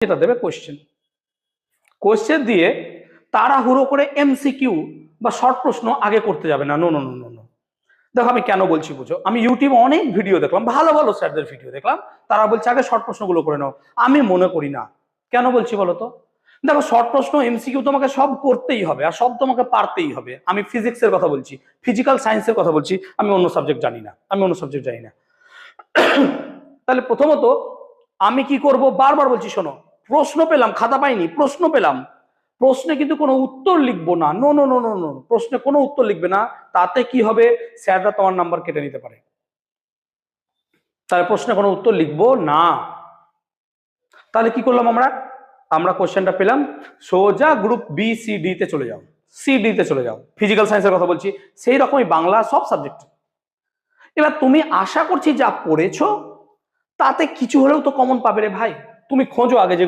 যেটা দেবে কোশ্চেন দিয়ে তাড়াহুড়ো করে এমসিকিউ বা শর্ট প্রশ্ন আগে করতে যাবে না। No no no no no. দেখো আমি কেন বলছি বুঝো, আমি ইউটিউবে অনেক ভিডিও দেখলাম, ভালো ভালো স্যারদের ভিডিও দেখলাম, তারা বলছে আগে শর্ট প্রশ্নগুলো করে নাও। আমি মনে করি না। কেন বলছি বলো তো? দেখো শর্ট প্রশ্ন এমসিকিউ তোমাকে সব করতেই হবে আর সব তোমাকে পারতেই হবে। আমি ফিজিক্সের কথা বলছি, ফিজিক্যাল সায়েন্সের কথা বলছি, আমি অন্য সাবজেক্ট জানি না, তাহলে প্রথমত আমি কি করব, বারবার বলছি শোনো, প্রশ্ন পেলাম, খাতা পাইনি, প্রশ্ন পেলাম, প্রশ্নে কিন্তু কোনো উত্তর লিখবো না। No no no no no, প্রশ্নে কোনো উত্তর লিখবে না। তাতে কি হবে, স্যাররা তোমার নাম্বার কেটে নিতে পারে। তাহলে প্রশ্নে কোনো উত্তর লিখবো না। তাহলে কি করলাম আমরা কোশ্চেনটা পেলাম, সোজা গ্রুপ বি সি ডি তে চলে যাও, ফিজিক্যাল সায়েন্সের কথা বলছি, সেই রকমই বাংলা সব সাবজেক্ট। এবার তুমি আশা করছি যা পড়েছো তাতে কিছু হলেও তো কমন পাবে রে ভাই। তুমি খোঁজো আগে যেগুলো